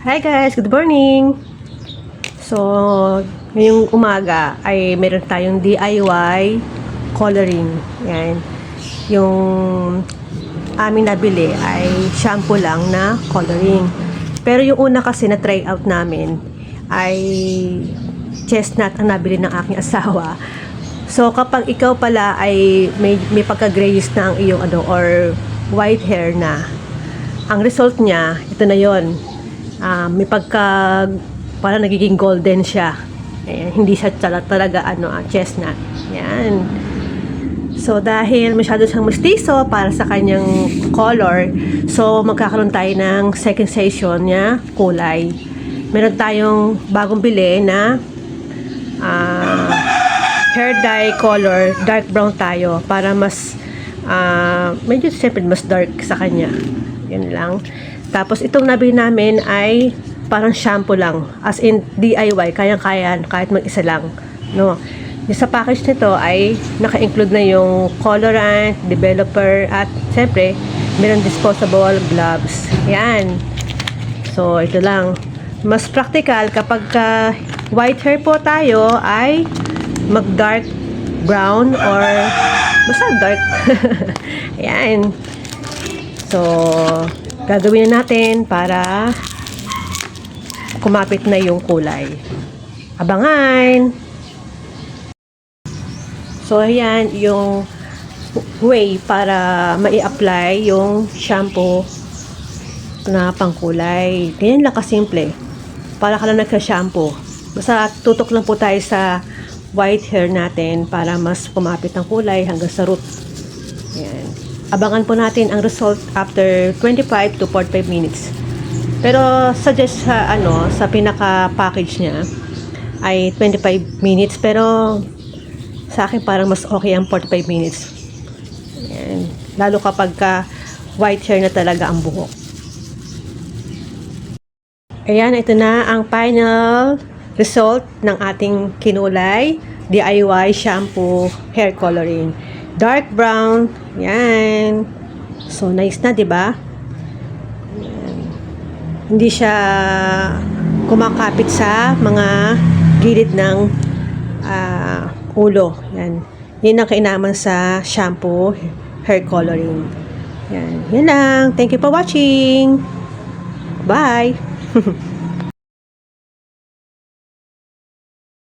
Hi guys, good morning! So, ngayong umaga ay meron tayong DIY coloring. Yan. Yung aming nabili ay shampoo lang na coloring. Pero yung una kasi na try out namin ay chestnut ang nabili ng aking asawa. So, kapag ikaw pala ay may pagka-grayish na ang iyong or white hair na, ang result niya, ito na yon. May pagka parang nagiging golden siya. Ayan, hindi siya talaga chestnut. Yan. So dahil masyado siyang mestizo para sa kanyang color, so magkakaroon tayo ng second session niya kulay. Meron tayong bagong bili na hair dye color, dark brown tayo para mas medyo siyempre mas dark sa kanya. Yun lang. Tapos itong nabili namin ay parang shampoo lang, as in DIY, kayang-kaya kahit mag-isa lang, no. Yung sa package nito ay naka-include na yung colorant, developer, at siyempre meron disposable gloves. Yan. So ito lang. Mas practical kapag white hair po tayo ay mag-dark brown or basta dark. Yan. So gagawin na natin para kumapit na yung kulay. Abangan! So, ayan yung way para mai-apply yung shampoo na pangkulay. Ganyan lang kasimple. Para ka lang nagka-shampoo. Basta tutok lang po tayo sa white hair natin para mas kumapit ang kulay hanggang sa root. Ayan. Abangan po natin ang result after 25 to 45 minutes. Pero suggest sa pinaka-package niya ay 25 minutes, pero sa akin parang mas okay ang 45 minutes. Ayan. Lalo kapag white hair na talaga ang buhok. Ayan, ito na ang final result ng ating kinulay DIY shampoo hair coloring. Dark brown. Yan. So nice na, 'di ba? Hindi siya kumakapit sa mga gilid ng ulo. Yan. Yan ang kainaman sa shampoo hair coloring. Yan. Yan lang. Thank you for watching. Bye.